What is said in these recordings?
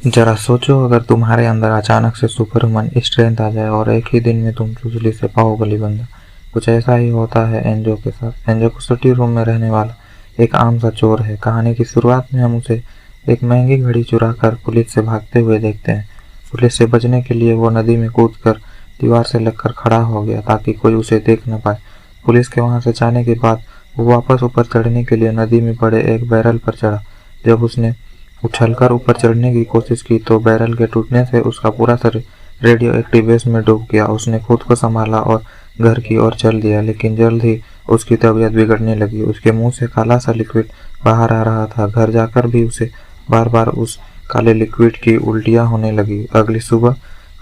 जरा सोचो, अगर तुम्हारे अंदर अचानक से सुपरह्यूमन स्ट्रेंथ आ जाए और एक ही दिन में तुम चुजली से बाहुबली बन जाओ। कुछ ऐसा ही होता है एंजो के साथ। एंजो सिटी रूम में रहने वाला एक आम सा चोर है। कहानी की शुरुआत में हम उसे एक महंगी घड़ी चुरा कर पुलिस से भागते हुए देखते हैं। पुलिस से बचने के लिए वो नदी में कूदकर दीवार से लगकर खड़ा हो गया ताकि कोई उसे देख न पाए। पुलिस के वहां से जाने के बाद वो वापस ऊपर चढ़ने के लिए नदी में पड़े एक बैरल पर चढ़ा। जब उसने उछलकर ऊपर चढ़ने की कोशिश की तो बैरल के टूटने से उसका पूरा शरीर रेडियो एक्टिव वेस्ट में डूब गया। उसने खुद को संभाला और घर की ओर चल दिया, लेकिन जल्द ही उसकी तबीयत बिगड़ने लगी। उसके मुंह से काला सा लिक्विड बाहर आ रहा था। घर जाकर भी उसे बार बार उस काले लिक्विड की उल्टियां होने लगी। अगली सुबह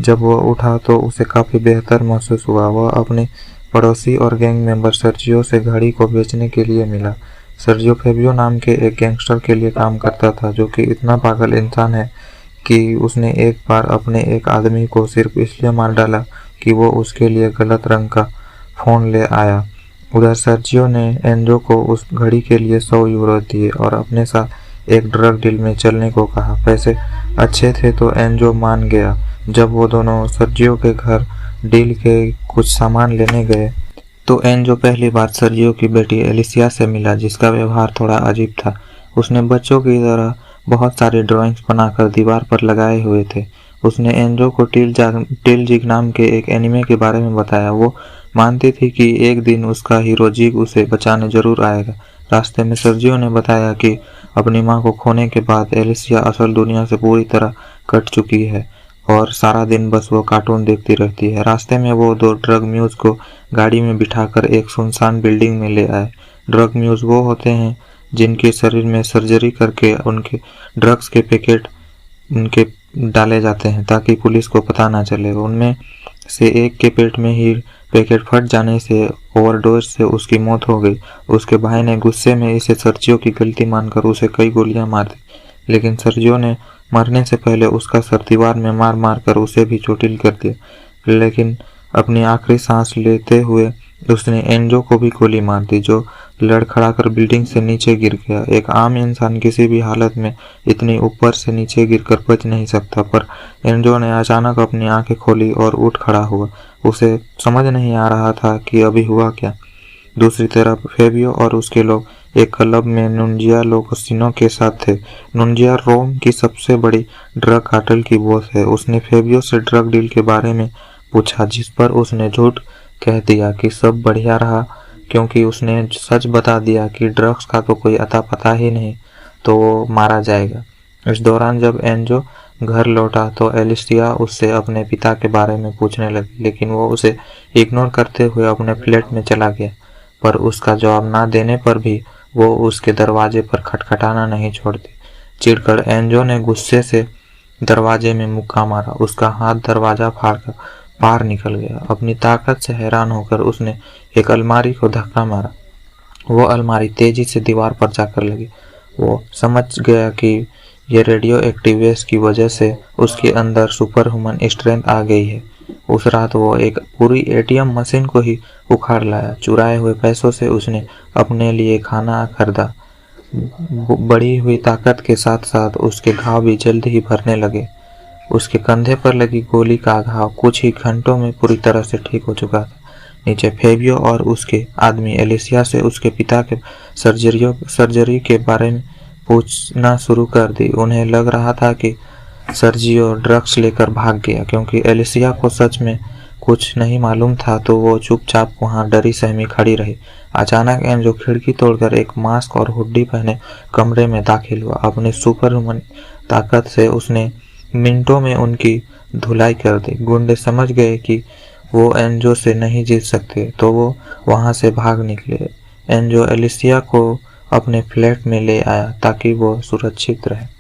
जब वह उठा तो उसे काफी बेहतर महसूस हुआ। वह अपने पड़ोसी और गैंग मेंबर सर्जियो से घड़ी को बेचने के लिए मिला। सर्जियो फेबियो नाम के एक गैंगस्टर के लिए काम करता था, जो कि इतना पागल इंसान है कि उसने एक बार अपने एक आदमी को सिर्फ इसलिए मार डाला कि वो उसके लिए गलत रंग का फोन ले आया। उधर सर्जियो ने एंजो को उस घड़ी के लिए 100 यूरो दिए और अपने साथ एक ड्रग डील में चलने को कहा। पैसे अच्छे थे तो एंजो मान गया। जब वो दोनों सर्जियो के घर डील के कुछ सामान लेने गए तो एंजो पहली बार सर्जियो की बेटी एलिसिया से मिला, जिसका व्यवहार थोड़ा अजीब था। उसने बच्चों की तरह बहुत सारी ड्राइंग्स बनाकर दीवार पर लगाए हुए थे। उसने एंजो को टेल जिग नाम के एक एनिमे के बारे में बताया। वो मानती थी कि एक दिन उसका हीरो जिग उसे बचाने जरूर आएगा। रास्ते में सर्जियो ने बताया कि अपनी मां को खोने के बाद एलिसिया असल दुनिया से पूरी तरह कट चुकी है और सारा दिन बस वो कार्टून देखती रहती है। रास्ते में वो दो ड्रग म्यूज को गाड़ी में बिठाकर एक सुनसान बिल्डिंग में ले आए। ड्रग म्यूज वो होते हैं जिनके शरीर में सर्जरी करके उनके ड्रग्स के पैकेट उनके डाले जाते हैं ताकि पुलिस को पता ना चले। उनमें से एक के पेट में ही पैकेट फट जाने से ओवरडोज से उसकी मौत हो गई। उसके भाई ने गुस्से में इसे सर्जियो की गलती मानकर उसे कई गोलियां मार दी, लेकिन सर्जियो ने मरने से पहले उसका सर दीवार में मार मार कर उसे भी चोटिल कर दिया। लेकिन अपनी आखिरी सांस लेते हुए उसने एंजो को भी गोली मार दी, जो लड़खड़ाकर बिल्डिंग से नीचे गिर गया। एक आम इंसान किसी भी हालत में इतनी ऊपर से नीचे गिरकर बच नहीं सकता, पर एंजो ने अचानक अपनी आंखें खोली और उठ खड़ा हुआ। उसे समझ नहीं आ रहा था कि अभी हुआ क्या। दूसरी तरफ फेबियो और उसके लोग एक क्लब में नुनजिया लोकोसिनो के साथ थे। नुनजिया रोम की सबसे बड़ी ड्रग कार्टेल की बॉस है। उसने फेबियो से ड्रग डील के बारे में पूछा, जिस पर उसने झूठ कह दिया कि सब बढ़िया रहा, क्योंकि उसने सच बता दिया कि ड्रग्स का तो कोई अता पता ही नहीं, तो वो मारा जाएगा। इस दौरान जब एंजो घर लौटा तो एलिसिया उससे अपने पिता के बारे में पूछने लगी, लेकिन वो उसे इग्नोर करते हुए अपने फ्लैट में चला गया। पर उसका जवाब ना देने पर भी वो उसके दरवाजे पर खटखटाना नहीं छोड़ती। चिढ़कर एंजो ने गुस्से से दरवाजे में मुक्का मारा। उसका हाथ दरवाजा फाड़कर बाहर निकल गया। अपनी ताकत से हैरान होकर उसने एक अलमारी को धक्का मारा। वो अलमारी तेजी से दीवार पर जाकर लगी। वो समझ गया कि ये रेडियो एक्टिव वेस्ट की वजह से उसके अंदर सुपर ह्यूमन स्ट्रेंथ आ गई है। उस रात वो एक पूरी एटीएम मशीन को ही उखाड़ लाया। चुराए हुए पैसों से उसने अपने लिए खाना खरीदा। बढ़ी हुई ताकत के साथ साथ उसके घाव भी जल्द ही भरने लगे। उसके कंधे पर लगी गोली का घाव कुछ ही घंटों में पूरी तरह से ठीक हो चुका था। नीचे फेबियो और उसके आदमी एलिसिया से उसके पिता के सर्जरी के बारे में पूछना शुरू कर दी। उन्हें लग रहा था कि सर्जियो ड्रग्स लेकर भाग गया। क्योंकि एलिसिया को सच में कुछ नहीं मालूम था तो वो चुपचाप वहां डरी सहमी खड़ी रही। अचानक एंजो खिड़की तोड़कर एक मास्क और हुड्डी पहने कमरे में दाखिल हुआ। अपनी सुपर ह्यूमन ताकत से उसने मिनटों में उनकी धुलाई कर दी। गुंडे समझ गए कि वो एंजो से नहीं जीत सकते तो वो वहां से भाग निकले। एंजो एलिसिया को अपने फ्लैट में ले आया ताकि वो सुरक्षित रहे।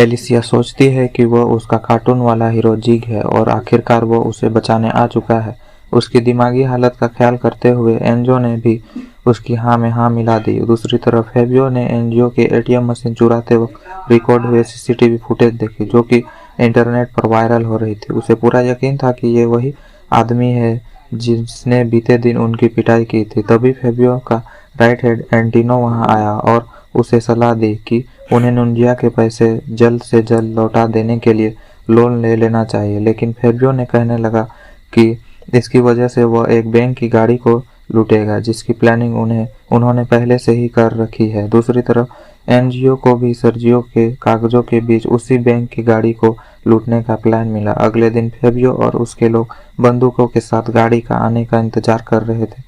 एलिसिया सोचती है कि वह उसका कार्टून वाला हीरो जिग है और आखिरकार वो उसे बचाने आ चुका है। उसकी दिमागी हालत का ख्याल करते हुए एंजो ने भी उसकी हाँ में हाँ मिला दी। दूसरी तरफ फेबियो ने एनजीओ के एटीएम मशीन चुराते वक्त रिकॉर्ड हुए सीसीटीवी फुटेज देखी, जो कि इंटरनेट पर वायरल हो रही थी। उसे पूरा यकीन था कि ये वही आदमी है जिसने बीते दिन उनकी पिटाई की थी। तभी फेबियो का राइट हैंड एंटिनो वहां आया और उसे सलाह दी कि उन्हें नुंजिया के पैसे जल्द से जल्द लौटा देने के लिए लोन ले लेना चाहिए, लेकिन फेबियो ने कहने लगा कि इसकी वजह से वह एक बैंक की गाड़ी को लूटेगा जिसकी प्लानिंग उन्होंने पहले से ही कर रखी है। दूसरी तरफ एनजीओ को भी सर्जियो के कागजों के बीच उसी बैंक की गाड़ी को लूटने का प्लान मिला। अगले दिन फेबियो और उसके लोग बंदूकों के साथ गाड़ी का आने का इंतजार कर रहे थे,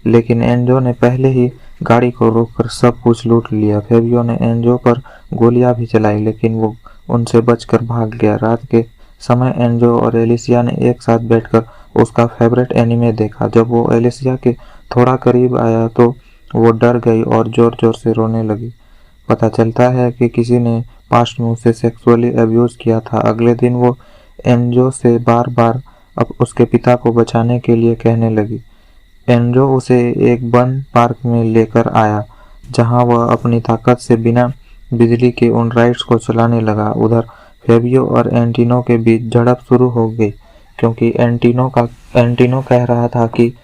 लेकिन एनजो ने पहले ही गाड़ी को रोककर सब कुछ लूट लिया। फेबियो ने एनजो पर गोलियां भी चलाई, लेकिन वो उनसे बचकर भाग गया। रात के समय एनजो और एलिसिया ने एक साथ बैठकर उसका फेवरेट एनिमे देखा। जब वो एलिसिया के थोड़ा करीब आया तो वो डर गई और जोर जोर से रोने लगी। पता चलता है कि किसी ने पास्ट में उसे सेक्सुअली अब्यूज किया था। अगले दिन वो एनजो से बार बार अब उसके पिता को बचाने के लिए कहने लगी। एनजो उसे एक बंद पार्क में लेकर आया जहां वह अपनी ताकत से बिना बिजली के उन राइड्स को चलाने लगा। उधर फेबियो और एंटिनो के बीच झड़प शुरू हो गई, क्योंकि एंटिनो कह रहा था कि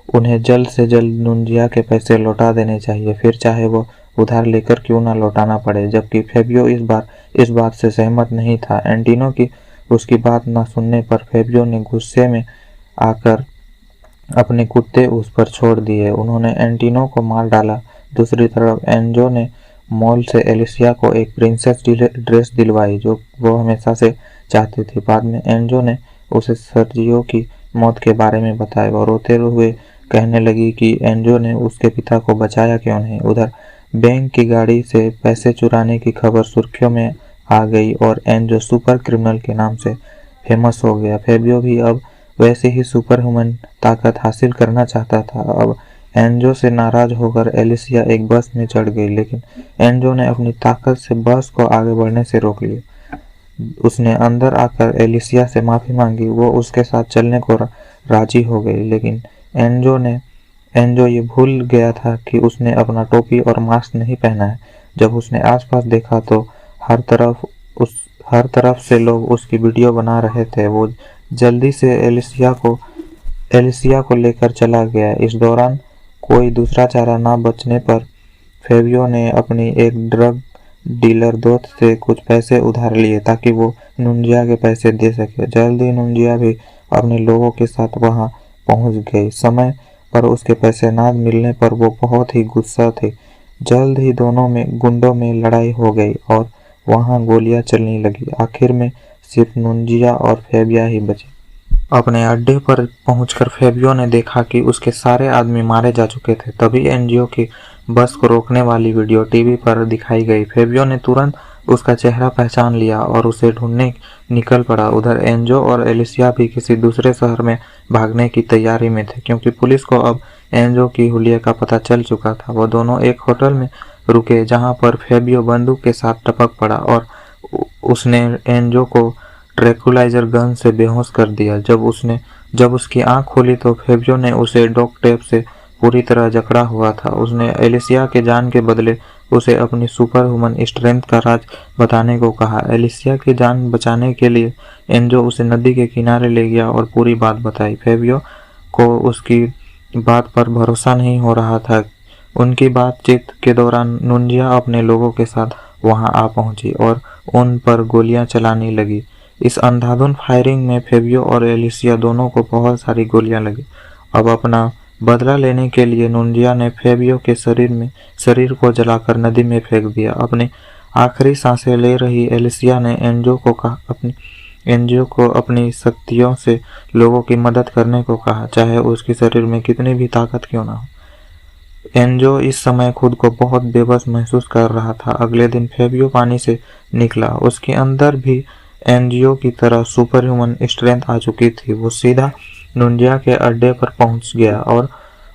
उन्हें जल्द से जल्द नुंजिया के पैसे लौटा देने चाहिए, फिर चाहे वो उधार लेकर क्यों ना लौटाना पड़े, जबकि फेबियो इस बात से सहमत नहीं था। एंटिनो की उसकी बात न सुनने पर फेबियो ने गुस्से में आकर अपने कुत्ते उस पर छोड़ दिए। उन्होंने एंटिनो को मार डाला। दूसरी तरफ एनजो ने मॉल से एलिसिया को एक प्रिंसेस ड्रेस दिलवाई जो वो हमेशा से चाहती थी। बाद में एनजो ने उसे सर्जियो की मौत के बारे में बताया और रोते हुए कहने लगी कि एनजो ने उसके पिता को बचाया क्यों नहीं। उधर बैंक की गाड़ी से पैसे चुराने की खबर सुर्खियों में आ गई और एनजो सुपर क्रिमिनल के नाम से फेमस हो गया। फेबियो भी अब वैसे ही सुपर ह्यूमन ताकत हासिल करना चाहता था। अब एनजो से नाराज होकर एलिसिया एक बस में चढ़ गई, लेकिन एनजो ने अपनी ताकत से बस को आगे बढ़ने से रोक लिया। उसने अंदर आकर एलिसिया से माफी मांगी। वो उसके साथ चलने को राजी हो गई, लेकिन एनजो ये भूल गया था कि उसने अपना टोपी और मास्क नहीं पहना है। जब उसने आसपास देखा तो हर तरफ से लोग उसकी वीडियो बना रहे थे। वो जल्दी से एलिसिया को लेकर चला गया। इस दौरान कोई दूसरा चारा ना बचने पर फेबियो ने अपनी एक ड्रग डीलर दोस्त से कुछ पैसे उधार लिए ताकि वो नुंजिया के पैसे दे सके। जल्द ही नुंजिया भी अपने लोगों के साथ वहां पहुंच गई। समय पर उसके पैसे ना मिलने पर वो बहुत ही गुस्सा थी। जल्द ही दोनों में गुंडों में लड़ाई हो गई और वहां गोलियां चलने लगी। आखिर में सिर्फ नुंजिया और फेबिया ही बचे। अपने अड्डे पर पहुंचकर फेबियो ने देखा कि उसके सारे आदमी मारे जा चुके थे। तभी एनजीओ की बस को रोकने वाली वीडियो टीवी पर दिखाई गई। फेबियो ने तुरंत उसका चेहरा पहचान लिया और उसे ढूंढने निकल पड़ा। उधर एनजो और एलिसिया भी किसी दूसरे शहर में भागने की तैयारी में थे, क्योंकि पुलिस को अब एनजो की हुलिया का पता चल चुका था। वो दोनों एक होटल में रुके जहां पर फेबियो बंदूक के साथ टपक पड़ा और उसने एनजो को ट्रैंक्विलाइजर गन से बेहोश कर दिया। जब उसकी आंख खुली तो फेबियो ने उसे डॉक टेप से पूरी तरह जकड़ा हुआ था। उसने एलिसिया के जान के बदले उसे अपनी सुपर ह्यूमन स्ट्रेंथ का राज बताने को कहा। एलिसिया की जान बचाने के लिए एनजो उसे नदी के किनारे ले गया और पूरी बात बताई। फेबियो को उसकी बात पर भरोसा नहीं हो रहा था। उनकी बातचीत के दौरान नुंजिया अपने लोगों के साथ वहां आ पहुंची और उन पर गोलियां चलाने लगी। इस अंधाधुंध फायरिंग में फेबियो और एलिसिया दोनों को बहुत सारी गोलियां लगी। अब अपना बदला लेने के लिए नुंजिया ने फेबियो के शरीर को जलाकर नदी में फेंक दिया। अपनी आखिरी सांसें ले रही एलिसिया ने एनजो को अपनी शक्तियों से लोगों की मदद करने को कहा, चाहे उसके शरीर में कितनी भी ताकत क्यों ना हो। एनजो इस समय खुद को बहुत बेबस महसूस कर रहा था। अगले दिन फेबियो पानी से निकला। उसके अंदर भी एनजीओ की तरह सुपर ह्यूमन स्ट्रेंथ आ चुकी थी। वो सीधा नुंजिया के अड्डे पर पहुंच गया और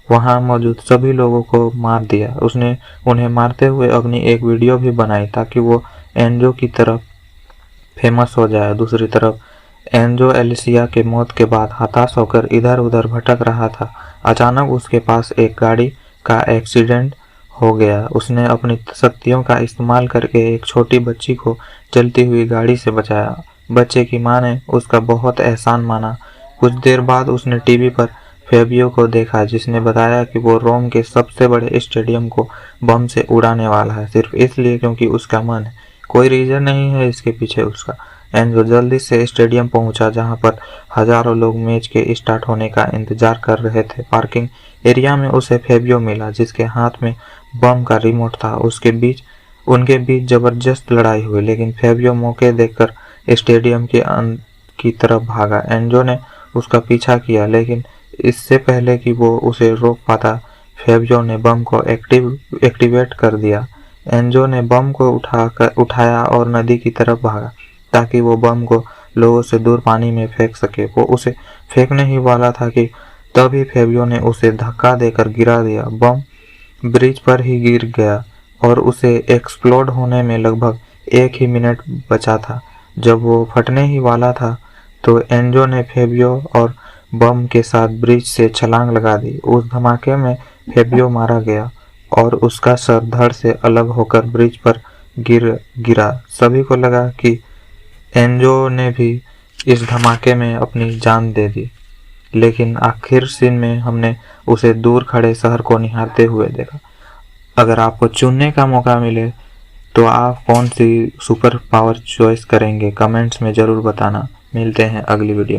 वहां मौजूद सभी लोगों को मार दिया। उसने उन्हें मारते हुए अपनी एक वीडियो भी बनाई ताकि वो एनजो की तरफ फेमस हो जाए। दूसरी तरफ एनजो एलिसिया के मौत के बाद हताश होकर इधर उधर भटक रहा था। अचानक उसके पास एक गाड़ी का एक्सीडेंट हो गया। उसने अपनी शक्तियों का इस्तेमाल करके एक छोटी बच्ची को चलती हुई गाड़ी से बचाया। बच्चे की मां ने उसका बहुत एहसान माना। कुछ देर बाद उसने टीवी पर फेबियो को देखा, जिसने बताया कि वो रोम के सबसे बड़े स्टेडियम को बम से उड़ाने वाला है, सिर्फ इसलिए क्योंकि उसका मन है। कोई रीजन नहीं है इसके पीछे उसका। एंजो जल्दी से स्टेडियम पहुंचा, जहां पर हजारों लोग मैच के स्टार्ट होने का इंतजार कर रहे थे। पार्किंग एरिया में उसे फेबियो मिला, जिसके हाथ में बम का रिमोट था। उनके बीच जबरदस्त लड़ाई हुई, लेकिन फेबियो मौके देखकर स्टेडियम की तरफ भागा। एंजो ने उसका पीछा किया, लेकिन इससे पहले कि वो उसे रोक पाता, फेबियो ने बम को एक्टिवेट कर दिया। एंजो ने बम को उठाया और नदी की तरफ भागा, ताकि वो बम को लोगों से दूर पानी में फेंक सके। वो उसे फेंकने ही वाला था कि तभी फेबियो ने उसे धक्का देकर गिरा दिया। बम ब्रिज पर ही गिर गया और उसे एक्सप्लोड होने में लगभग 1 ही मिनट बचा था। जब वो फटने ही वाला था, तो एंजो ने फेबियो और बम के साथ ब्रिज से छलांग लगा दी। उस धमाके में फेबियो मारा गया और उसका सर धड़ से अलग होकर ब्रिज पर गिरा। सभी को लगा कि एंजो ने भी इस धमाके में अपनी जान दे दी, लेकिन आखिर सीन में हमने उसे दूर खड़े शहर को निहारते हुए देखा। अगर आपको चुनने का मौका मिले तो आप कौन सी सुपर पावर चॉइस करेंगे? कमेंट्स में जरूर बताना। मिलते हैं अगली वीडियो।